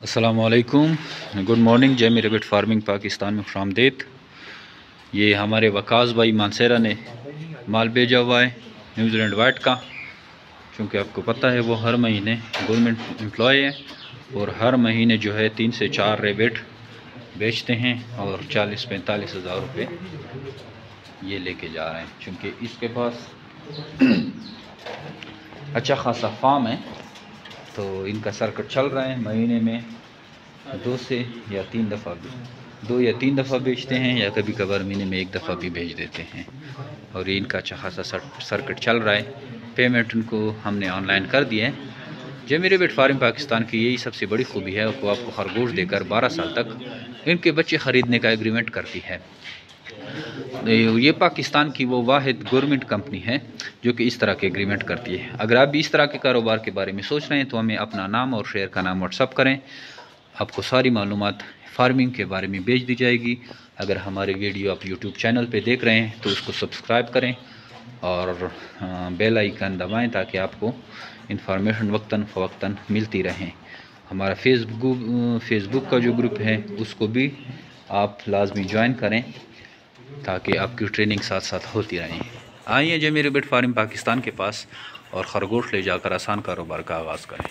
السلام علیکم، good morning, جے میرے بیٹ فارمنگ پاکستان میں خوش آمدید۔ یہ ہمارے وکاس بھائی مانسیرا نے مال بھیجا ہوا ہے نیوزی لینڈ وائٹ کا، چونکہ آپ کو پتہ ہے وہ ہر مہینے گورنمنٹ امپلائی ہے اور ہر مہینے جو ہے 3 سے 4 ریبٹ بیچتے ہیں اور 40-45 ہزار روپے یہ لے کے جا رہے ہیں، چونکہ اس کے پاس اچھا خاصا فارم ہے تو ان کا سرکٹ چل رہا ہے۔ مہینے میں 2 یا 3 دفعہ بیچتے ہیں، یا کبھی کبھار مہینے میں 1 دفعہ بھی بھیج دیتے ہیں، اور ان کا اچھا خاصا سرکٹ چل رہا ہے۔ پیمنٹ ان کو ہم نے آن لائن کر دی ہے۔ جو میرے بیٹ فارم پاکستان کی یہی سب سے بڑی خوبی ہے کہ آپ کو خرگوش دے کر 12 سال تک ان کے بچے خریدنے کا ایگریمنٹ کرتی ہے۔ یہ پاکستان کی وہ واحد گورنمنٹ کمپنی ہے جو کہ اس طرح کے ایگریمنٹ کرتی ہے۔ اگر آپ بھی اس طرح کے کاروبار کے بارے میں سوچ رہے ہیں تو ہمیں اپنا نام اور شہر کا نام واٹس اپ کریں، آپ کو ساری معلومات فارمنگ کے بارے میں بھیج دی جائے گی۔ اگر ہمارے ویڈیو آپ یوٹیوب چینل پہ دیکھ رہے ہیں تو اس کو سبسکرائب کریں اور بیل آئیکن دبائیں تاکہ آپ کو انفارمیشن وقتاً فوقتاً ملتی رہیں۔ ہمارا فیس بک کا جو گروپ ہے اس کو بھی آپ لازمی جوائن کریں تاکہ آپ کی ٹریننگ ساتھ ساتھ ہوتی رہیں۔ آئیے جو میرے بیٹ فارم پاکستان کے پاس اور خرگوش لے جا کر آسان کاروبار کا آغاز کریں۔